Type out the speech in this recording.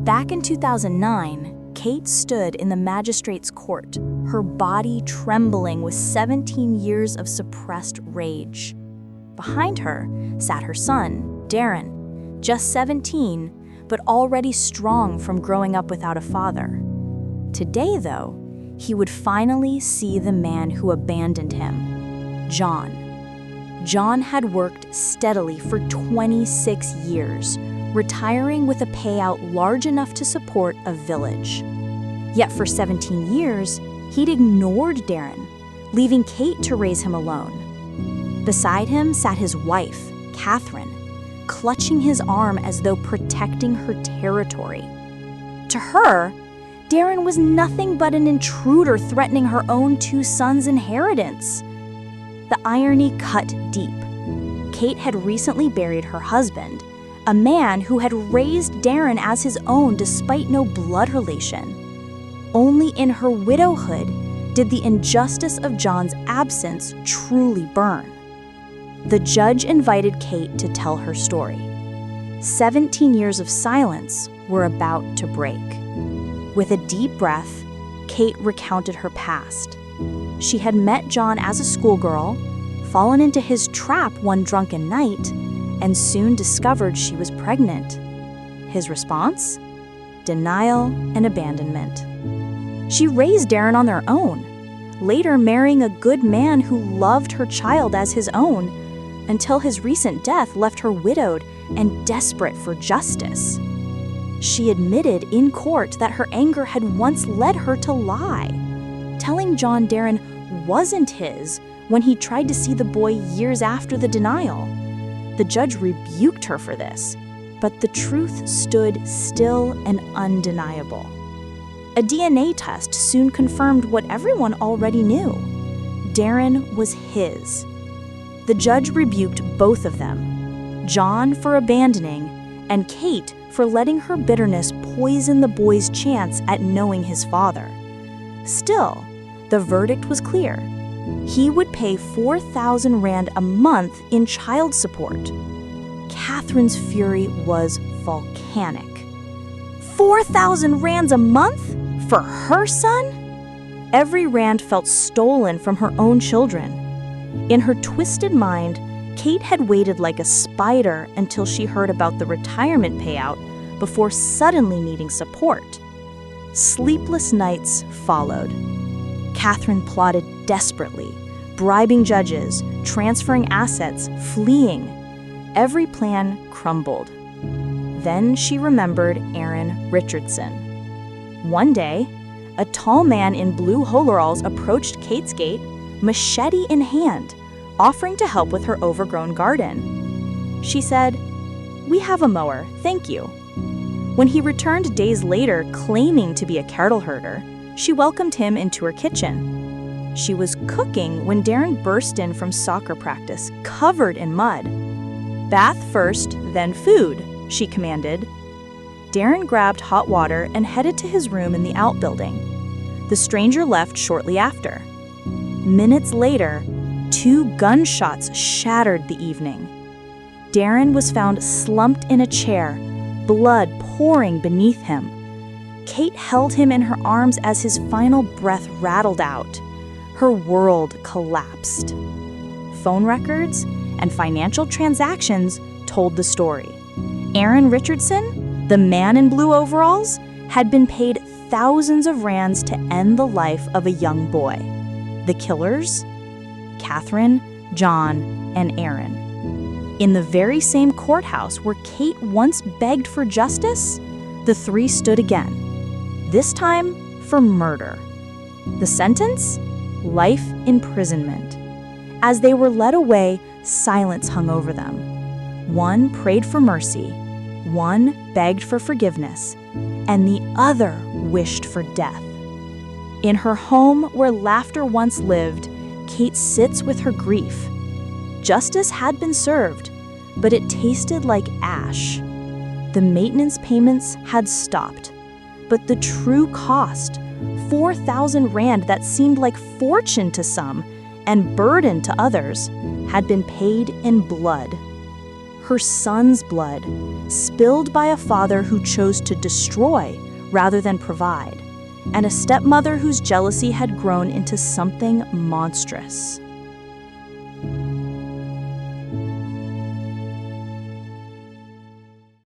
Back in 2009, Kate stood in the magistrate's court, her body trembling with 17 years of suppressed rage. Behind her sat her son, Darren, just 17, but already strong from growing up without a father. Today, though, he would finally see the man who abandoned him, John. John had worked steadily for 26 years, retiring with a payout large enough to support a village. Yet for 17 years, he'd ignored Darren, leaving Kate to raise him alone. Beside him sat his wife, Catherine, clutching his arm as though protecting her territory. To her, Darren was nothing but an intruder threatening her own two sons' inheritance. The irony cut deep. Kate had recently buried her husband, a man who had raised Darren as his own despite no blood relation. Only in her widowhood did the injustice of John's absence truly burn. The judge invited Kate to tell her story. 17 years of silence were about to break. With a deep breath, Kate recounted her past. She had met John as a schoolgirl, fallen into his trap one drunken night, and soon discovered she was pregnant. His response? Denial and abandonment. She raised Darren on their own, later marrying a good man who loved her child as his own, until his recent death left her widowed and desperate for justice. She admitted in court that her anger had once led her to lie, telling John Darren wasn't his when he tried to see the boy years after the denial. The judge rebuked her for this, but the truth stood still and undeniable. A DNA test soon confirmed what everyone already knew. Darren was his. The judge rebuked both of them, John for abandoning and Kate for letting her bitterness poison the boy's chance at knowing his father. Still, the verdict was clear. He would pay 4,000 rand a month in child support. Catherine's fury was volcanic. 4,000 rands a month? For her son? Every rand felt stolen from her own children. In her twisted mind, Kate had waited like a spider until she heard about the retirement payout before suddenly needing support. Sleepless nights followed. Catherine plotted desperately, bribing judges, transferring assets, fleeing. Every plan crumbled. Then she remembered Aaron Richardson. One day, a tall man in blue overalls approached Kate's gate, machete in hand, offering to help with her overgrown garden. She said, "We have a mower, thank you." When he returned days later claiming to be a cattle herder, she welcomed him into her kitchen. She was cooking when Darren burst in from soccer practice, covered in mud. "Bath first, then food," she commanded. Darren grabbed hot water and headed to his room in the outbuilding. The stranger left shortly after. Minutes later, 2 gunshots shattered the evening. Darren was found slumped in a chair, blood pouring beneath him. Kate held him in her arms as his final breath rattled out. Her world collapsed. Phone records and financial transactions told the story. Aaron Richardson, the man in blue overalls, had been paid thousands of rands to end the life of a young boy. The killers? Catherine, John, and Aaron. In the very same courthouse where Kate once begged for justice, the 3 stood again, this time for murder. The sentence? Life imprisonment. As they were led away, silence hung over them. One prayed for mercy, one begged for forgiveness, and the other wished for death. In her home where laughter once lived, Kate sits with her grief. Justice had been served, but it tasted like ash. The maintenance payments had stopped, but the true cost, 4,000 rand that seemed like fortune to some and burden to others, had been paid in blood. her son's blood, spilled by a father who chose to destroy rather than provide, and a stepmother whose jealousy had grown into something monstrous.